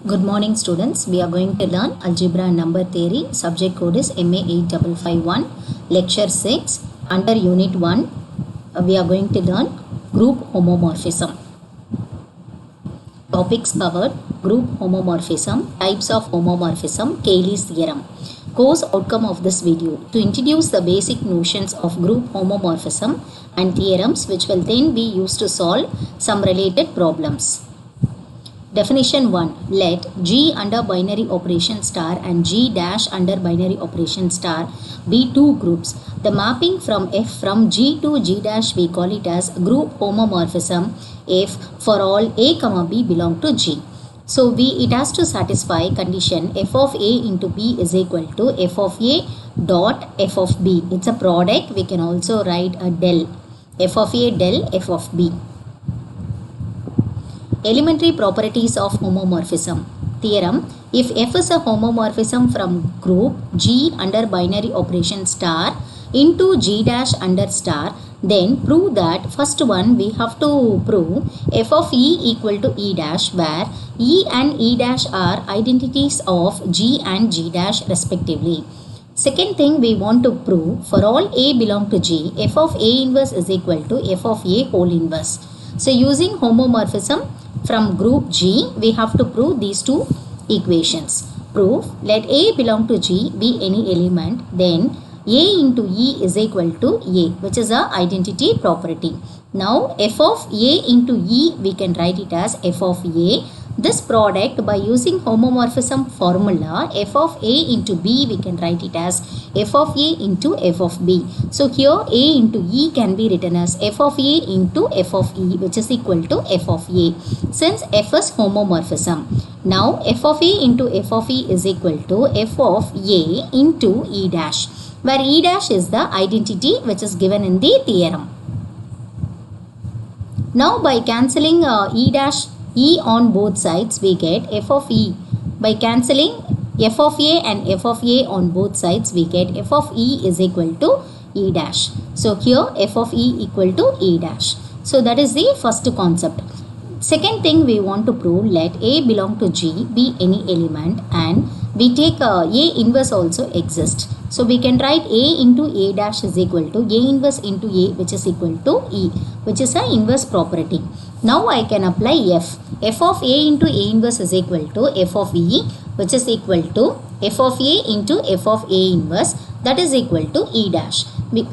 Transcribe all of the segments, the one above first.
Good morning students. We are going to learn algebra and number theory. Subject code is MA 8551. Lecture 6. Under unit 1 we are going to learn group homomorphism. Topics covered: group homomorphism, types of homomorphism, Cayley's theorem. Course outcome of this video: to introduce the basic notions of group homomorphism and theorems which will then be used to solve some related problems. Definition 1. Let G under binary operation star and G dash under binary operation star be two groups. The mapping from F from G to G dash we call it as group homomorphism if for all A comma B belong to G. So it has to satisfy condition f of A into B is equal to f of A dot f of B. It's a product. We can also write a del. F of A del f of B. Elementary properties of homomorphism. Theorem: if F is a homomorphism from group G under binary operation star into G dash under star, then prove that first one we have to prove f of E equal to E dash, where E and E dash are identities of G and G dash respectively. Second thing we want to prove, for all A belong to G, f of A inverse is equal to f of A whole inverse. So using homomorphism from group G, we have to prove these two equations. Proof: let A belong to G be any element, then A into E is equal to A, which is a identity property. Now f of A into E, we can write it as f of A. This product, by using homomorphism formula, f of A into B, we can write it as f of A into f of B. So here A into E can be written as f of A into f of E, which is equal to f of A, since f is homomorphism. Now f of A into f of E is equal to f of A into E dash, where E dash is the identity which is given in the theorem. Now by cancelling E dash E on both sides, we get f of E. By cancelling f of A and f of A on both sides, we get f of E is equal to E dash. So here f of E equal to E dash. So that is the first concept. Second thing we want to prove, let A belong to G be any element, and we take A inverse also exists. So we can write A into A dash is equal to A inverse into A, which is equal to E, which is an inverse property. Now I can apply f. F of A into A inverse is equal to f of E, which is equal to f of A into f of A inverse, that is equal to E dash.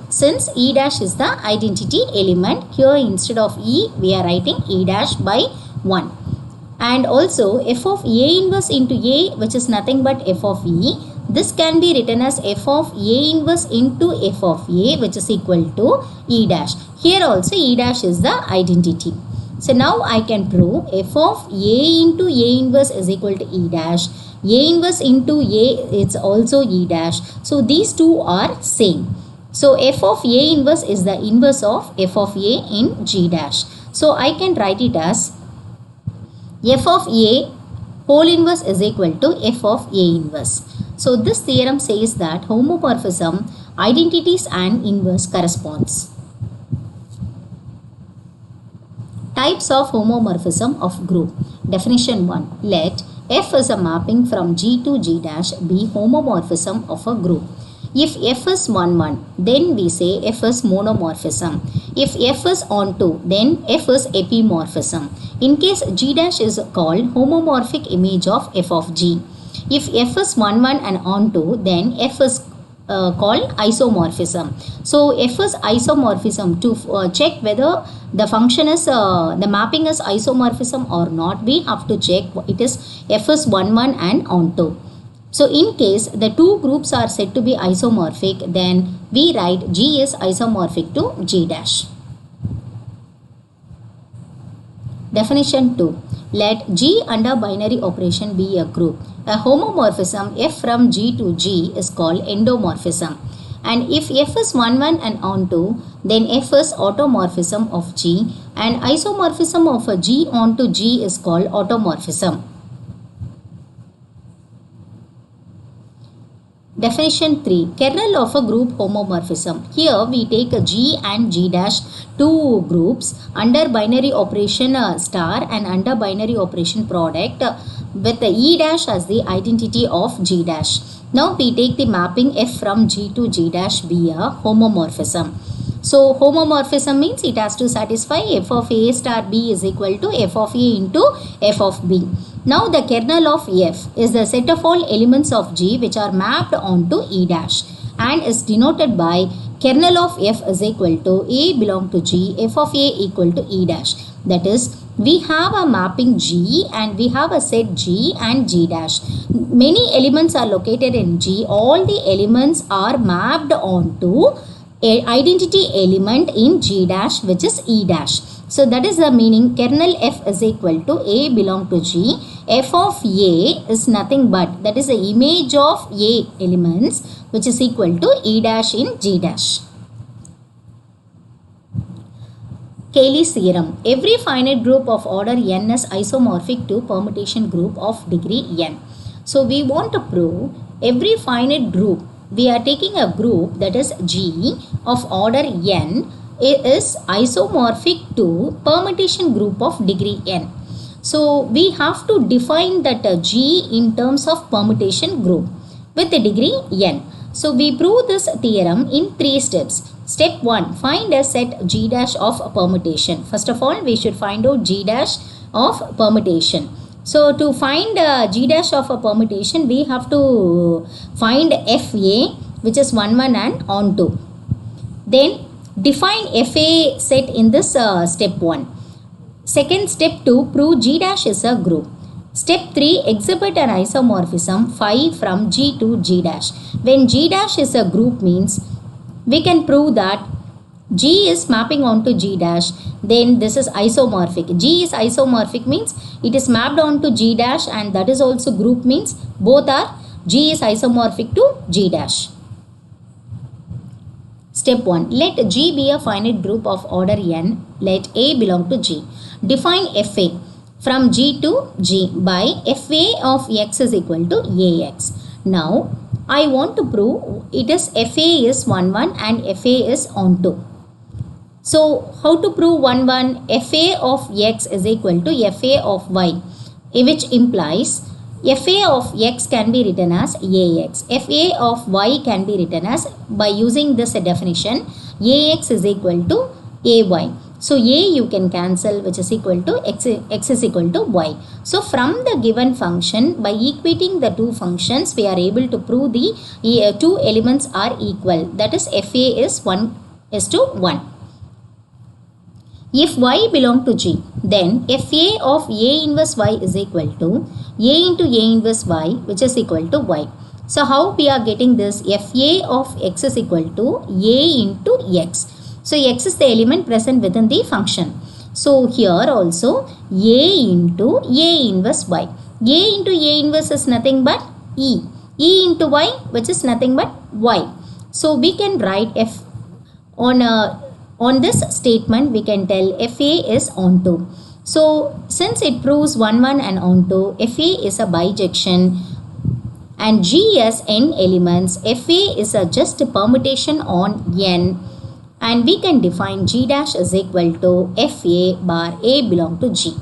Since E dash is the identity element, here instead of E we are writing E dash by 1. And also f of A inverse into A, which is nothing but f of E, this can be written as f of A inverse into f of A, which is equal to E dash. Here also E dash is the identity. So now I can prove f of A into A inverse is equal to E dash. A inverse into A, it's also E dash. So these two are same. So f of A inverse is the inverse of f of A in G dash. So I can write it as f of A whole inverse is equal to f of A inverse. So this theorem says that homomorphism, identities and inverse corresponds. Types of homomorphism of group. Definition 1. Let F is a mapping from G to G dash be homomorphism of a group. If F is 1, 1, then we say F is monomorphism. If F is onto, then F is epimorphism. In case G dash is called homomorphic image of F of G. If F is 1, 1 and onto, then F is called isomorphism. So F is isomorphism. To check whether the function is the mapping is isomorphism or not, we have to check it is F is 1, 1 and onto. So in case the two groups are said to be isomorphic, then we write G is isomorphic to G dash. Definition 2. Let G under binary operation be a group. A homomorphism F from G to G is called endomorphism. And if F is 1, 1 and onto, then F is automorphism of G, and isomorphism of a G onto G is called automorphism. Definition 3. Kernel of a group homomorphism. Here we take a G and G dash, two groups under binary operation star and under binary operation product with the E dash as the identity of G dash. Now we take the mapping F from G to G dash be a homomorphism. So homomorphism means it has to satisfy f of a star b is equal to f of a into f of b. Now the kernel of f is the set of all elements of G which are mapped onto E dash and is denoted by kernel of f is equal to a belong to G, f of a equal to E dash. That is, we have a mapping G and we have a set G and G dash. Many elements are located in G. All the elements are mapped onto a identity element in G dash which is E dash. So that is the meaning kernel f is equal to a belong to G. F of a is nothing but, that is the image of a elements which is equal to E dash in G dash. Cayley's theorem. Every finite group of order n is isomorphic to permutation group of degree n. So we want to prove every finite group. We are taking a group that is G of order n is isomorphic to permutation group of degree n. So we have to define that G in terms of permutation group with the degree n. So we prove this theorem in 3 steps. Step 1. Find a set G dash of permutation. First of all, we should find out G dash of permutation. So to find G dash of a permutation, we have to find FA which is 1, 1 and on 2. Then define FA set in this step 1. Second, step 2, prove G dash is a group. Step 3, exhibit an isomorphism phi from G to G dash. When G dash is a group means we can prove that G is mapping onto G dash, then this is isomorphic. G is isomorphic means it is mapped onto G dash and that is also group means both are G is isomorphic to G dash. Step 1. Let G be a finite group of order n. Let A belong to G. Define FA from G to G by FA of x is equal to AX. Now I want to prove it is FA is 1, 1 and FA is on 2. So how to prove 1, 1? FA of x is equal to FA of y, which implies FA of x can be written as AX. FA of y can be written as, by using this definition, AX is equal to AY. So A you can cancel which is equal to x is equal to y. So from the given function, by equating the two functions, we are able to prove the two elements are equal. That is FA is 1 is to 1. If y belong to G, then FA of A inverse y is equal to A into A inverse y which is equal to y. So how we are getting this? FA of x is equal to A into x. So x is the element present within the function. So here also A into A inverse y. A into A inverse is nothing but E. E into y which is nothing but y. So we can write F on this statement we can tell FA is onto. So since it proves 1, 1 and onto, FA is a bijection and G has n elements. FA is a just permutation on n. And we can define G dash is equal to FA bar A belong to G.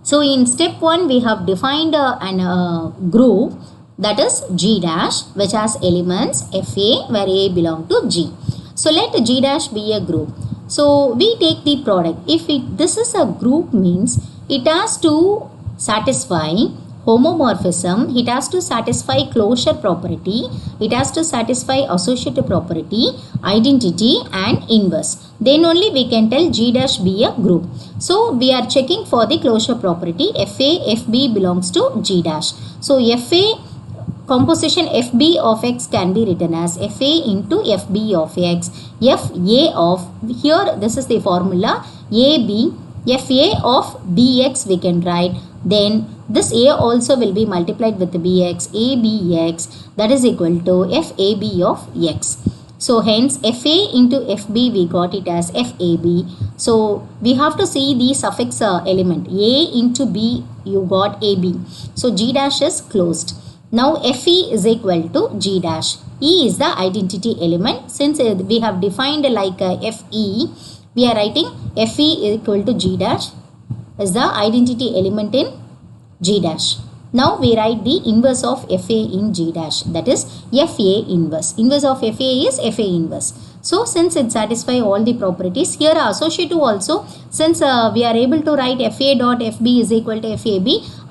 So in step 1 we have defined an group that is G dash which has elements FA where A belong to G. So let G dash be a group. So we take the product. If this is a group means it has to satisfy homomorphism, it has to satisfy closure property, it has to satisfy associative property, identity and inverse. Then only we can tell G dash be a group. So we are checking for the closure property. FA, FB belongs to G dash. So FA composition FB of x can be written as FA into FB of x. FA of, here this is the formula, AB, FA of BX we can write. Then this A also will be multiplied with the BX, ABX, that is equal to FAB of x. So hence FA into FB we got it as FAB. So we have to see the suffix element. A into B you got AB. So G dash is closed. Now FE is equal to G dash. E is the identity element. Since we have defined like FE, we are writing FE is equal to G dash is the identity element in G dash. Now we write the inverse of FA in G dash, that is FA inverse. Inverse of FA is FA inverse. So since it satisfies all the properties, here associative also, since we are able to write FA dot FB is equal to FAB,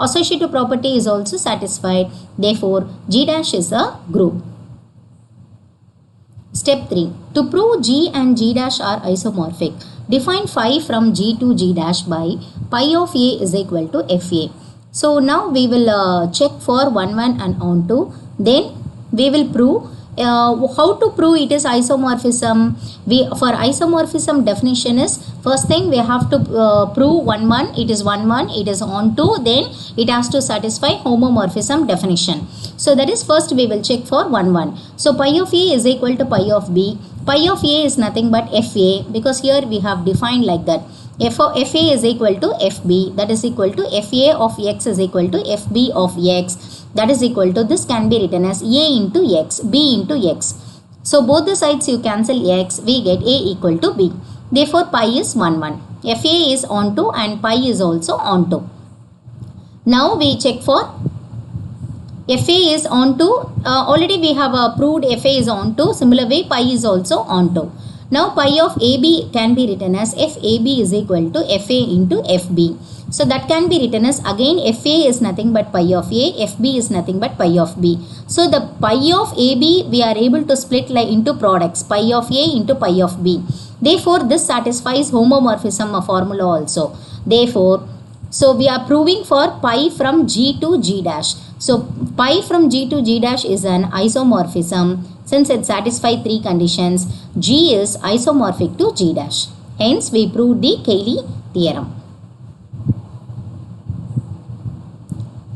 associative property is also satisfied. Therefore, G dash is a group. Step 3. To prove G and G dash are isomorphic, define phi from G to G dash by pi of A is equal to FA. So now we will check for 1, 1 and on 2. Then we will prove how to prove it is isomorphism. For isomorphism definition is, first thing we have to prove 1, 1, it is 1, 1, it is on 2, then it has to satisfy homomorphism definition. So that is first we will check for 1, 1. So pi of A is equal to pi of B. Pi of A is nothing but FA, because here we have defined like that. FA is equal to FB, that is equal to FA of X is equal to FB of X, that is equal to, this can be written as A into X, B into X. So both the sides you cancel X, we get A equal to B. Therefore pi is 1, 1. FA is onto and pi is also onto. Now we check for FA is onto, already we have proved FA is onto, similar way pi is also onto. Now pi of AB can be written as FAB is equal to FA into FB. So that can be written as, again FA is nothing but pi of A, FB is nothing but pi of B. So the pi of AB we are able to split like into products, pi of A into pi of B. Therefore this satisfies homomorphism formula also. Therefore, so we are proving for pi from G to G dash. So pi from G to G dash is an isomorphism. Since it satisfies 3 conditions, G is isomorphic to G dash. Hence we proved the Cayley theorem.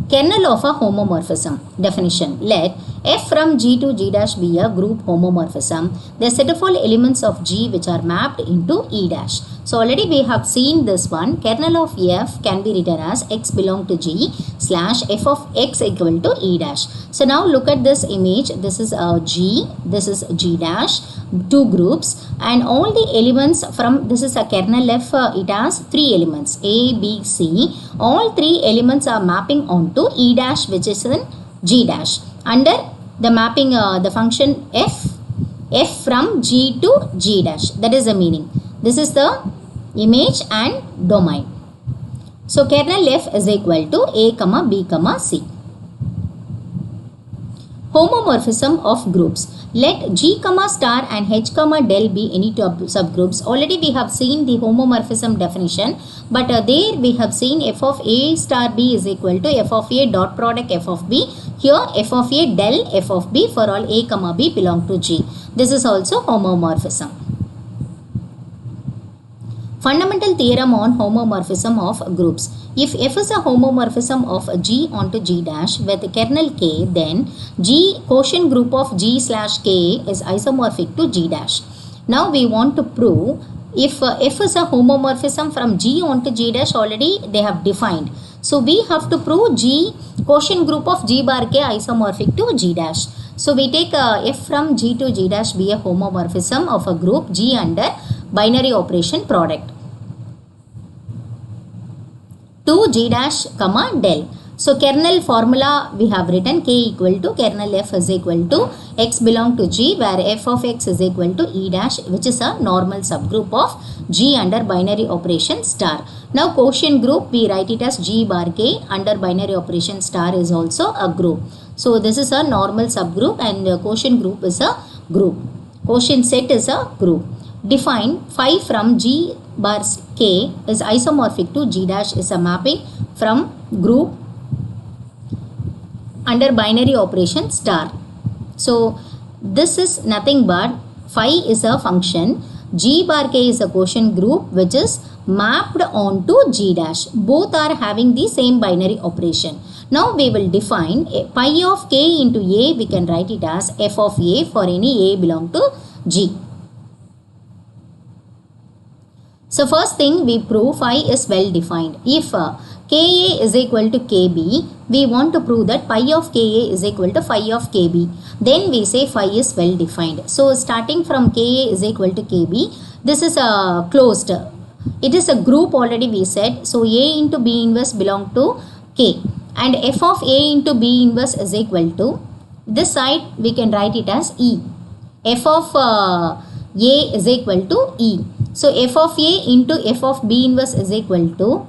Kernel of a homomorphism definition. Let F from G to G dash be a group homomorphism. The set of all elements of G which are mapped into E dash. So already we have seen this one. Kernel of F can be written as X belong to G slash F of X equal to E dash. So now look at this image. This is G, this is G dash, 2 groups, and all the elements from, this is a kernel F, it has 3 elements A, B, C. All 3 elements are mapping onto E dash which is in G dash under the mapping the function F from G to G dash. That is the meaning. This is the image and domain. So kernel F is equal to A, B, C. Homomorphism of groups. Let G, star and H, del be any subgroups. Already we have seen the homomorphism definition, but there we have seen F of A star B is equal to F of A dot product F of B. Here F of A del F of B for all A, B belong to G. This is also homomorphism. Fundamental theorem on homomorphism of groups. If F is a homomorphism of G onto G dash with kernel K, then G quotient group of G slash K is isomorphic to G dash. Now we want to prove if F is a homomorphism from G onto G dash, already they have defined. So we have to prove G quotient group of G bar K isomorphic to G dash. So we take F from G to G dash be a homomorphism of a group G under binary operation product to G dash, del. So kernel formula we have written K equal to kernel F is equal to X belong to G, where F of X is equal to E dash, which is a normal subgroup of G under binary operation star. Now quotient group we write it as G bar K under binary operation star is also a group. So this is a normal subgroup and the quotient group is a group. Quotient set is a group. Define phi from G bar K is isomorphic to G dash is a mapping from group under binary operation star. So this is nothing but phi is a function, G bar K is a quotient group which is mapped onto G dash. Both are having the same binary operation. Now we will define pi of K into A, we can write it as F of A for any A belong to G. So first thing we prove phi is well defined. If Ka is equal to Kb, we want to prove that pi of Ka is equal to phi of Kb. Then we say phi is well defined. So starting from Ka is equal to Kb, this is a closed. It is a group already we said. So A into B inverse belong to K. And f of A into B inverse is equal to, this side we can write it as E. F of A is equal to E. So f of A into f of B inverse is equal to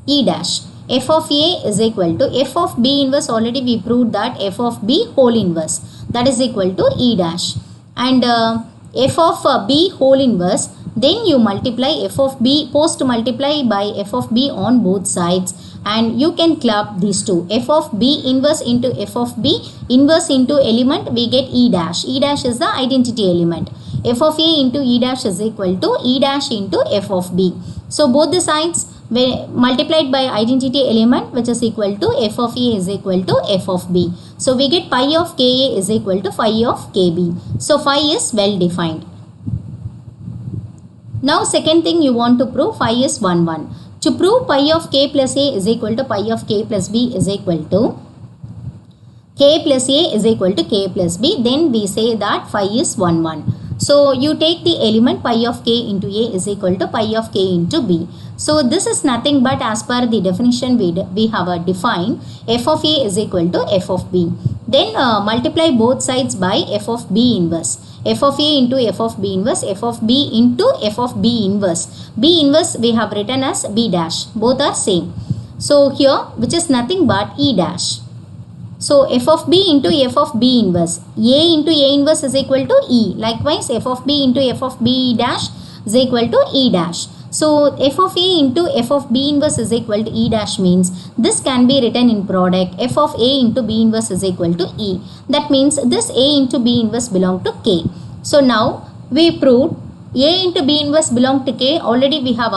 E dash. F of A is equal to f of B inverse, already we proved that f of B whole inverse, that is equal to E dash. And f of B whole inverse, then you multiply f of B, post multiply by f of B on both sides, and you can club these two. F of B inverse into f of B inverse into element, we get E dash. E dash is the identity element. F of A into E dash is equal to E dash into f of B. So both the sides multiplied by identity element, which is equal to f of A is equal to f of B. So we get pi of Ka is equal to phi of Kb. So phi is well defined. Now second thing you want to prove, phi is 1 1. To prove pi of K plus A is equal to pi of K plus B is equal to K plus A is equal to K plus B, then we say that phi is 1 1. So you take the element pi of K into A is equal to pi of K into B. So this is nothing but as per the definition we have defined, f of A is equal to f of B. Then multiply both sides by f of B inverse. F of A into f of B inverse, f of B into f of B inverse. B inverse we have written as B dash. Both are same. So here, which is nothing but E dash. So f of B into f of B inverse. A into A inverse is equal to E. Likewise, f of B into f of B dash is equal to E dash. So f of A into f of B inverse is equal to E dash means this can be written in product. F of A into B inverse is equal to E. That means this A into B inverse belong to K. So now we proved A into B inverse belong to K. Already we have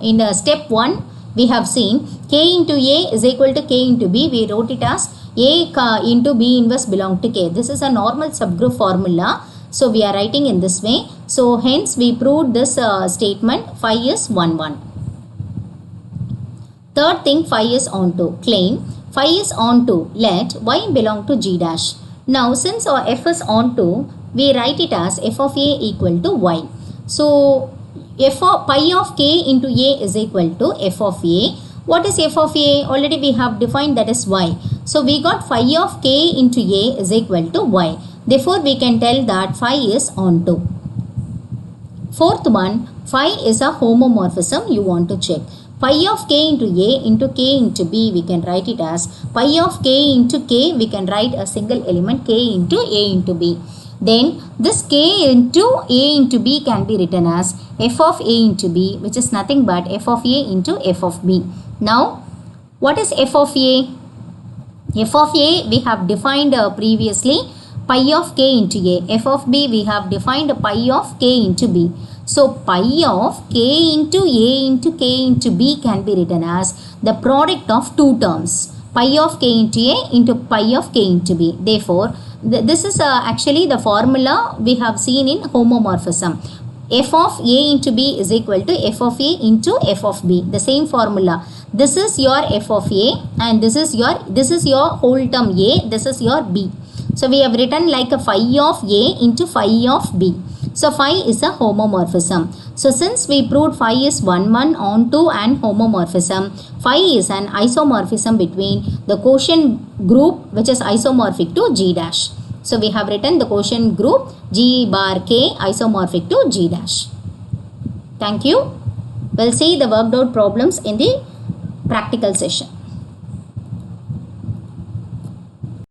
in step 1 we have seen K into A is equal to K into B. We wrote it as A into B inverse belong to K. This is a normal subgroup formula. So we are writing in this way. So hence we proved this statement phi is 1 1. Third thing, phi is onto. Claim phi is onto let y belong to G dash. Now since our f is onto, we write it as f of A equal to y. So f of pi of K into A is equal to f of A. What is f of A? Already we have defined, that is y. So we got phi of K into A is equal to y. Therefore we can tell that phi is onto. Fourth one, phi is a homomorphism you want to check. Pi of K into A into K into B, we can write it as pi of K into K, we can write a single element K into A into B. Then this K into A into B can be written as f of A into B, which is nothing but f of A into f of B. Now what is f of A? F of A we have defined previously pi of K into A. F of B we have defined pi of K into B. So pi of K into A into K into B can be written as the product of two terms, pi of K into A into pi of K into B. Therefore this is actually the formula we have seen in homomorphism. F of A into B is equal to f of A into f of B. The same formula. This is your f of A and this is your whole term A, this is your B. So we have written like a phi of A into phi of B. So phi is a homomorphism. So since we proved phi is 1 1 onto and homomorphism, phi is an isomorphism between the quotient group which is isomorphic to G dash. So we have written the quotient group G bar K isomorphic to G dash. Thank you. We'll see the worked out problems in the practical session.